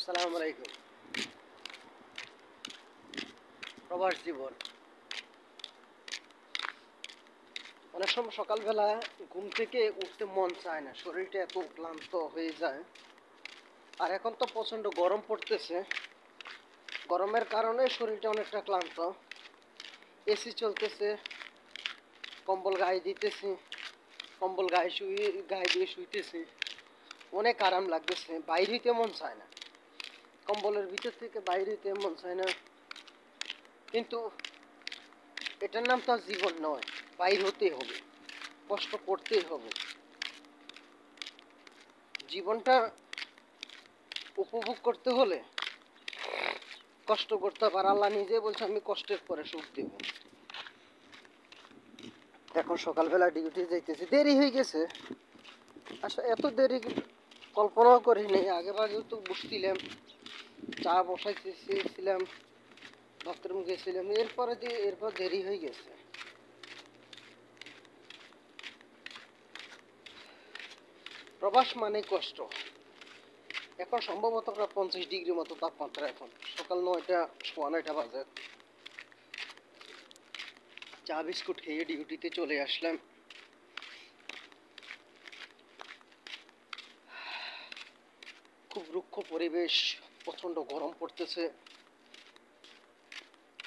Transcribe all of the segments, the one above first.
আসসালামু আলাইকুম। প্রবাস জীবন অনেক সময় সকালবেলা ঘুম থেকে উঠতে মন চায় না, শরীরটা এত ক্লান্ত হয়ে যায়। আর এখন তো প্রচণ্ড গরম পড়তেছে, গরমের কারণে শরীরটা অনেকটা ক্লান্ত। এসি চলতেছে, কম্বল গায়ে দিতেছি, কম্বল গায়ে দিয়ে শুইতেছি, অনেক আরাম লাগতেছে। বাইরে হইতে মন চায় না, কম্বলের ভিতর থেকে বাইরে হইতে মন চায় না। কিন্তু এটার নাম তো আর জীবন নয়, বাইর হতেই হবে, কষ্ট করতেই হবে। জীবনটা উপভোগ করতে হলে কষ্ট করতে হবে। আর আল্লাহ নিজে বলছে, আমি কষ্টের পরে সুখ দেব। এখন সকালবেলা ডিউটি যাইতেছি, দেরি হয়ে গেছে। আসলে এত দেরি কল্পনাও করিনি। আগে ভাগে তো বসছিলাম, চা বসাইতেছিলাম, বাথরুম গেছিলাম, এরপর দেরি হয়ে গেছে। প্রবাস মানে কষ্ট। এখন সম্ভবত 50 ডিগ্রি মতো তাপমাত্রা। এখন সকাল 9টা, সোয়া 9টা বাজে। চা বিস্কুট খেয়ে ডিউটিতে চলে আসলাম। খুব রুক্ষ পরিবেশ, প্রচণ্ড গরম পড়তেছে।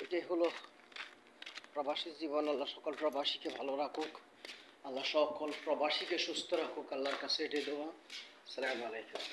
এটাই হলো প্রবাসী জীবন। আল্লাহ সকল প্রবাসীকে ভালো রাখুক, আল্লাহ সকল প্রবাসীকে সুস্থ রাখুক, আল্লাহর কাছে এটাই দোয়া। আসসালামু আলাইকুম।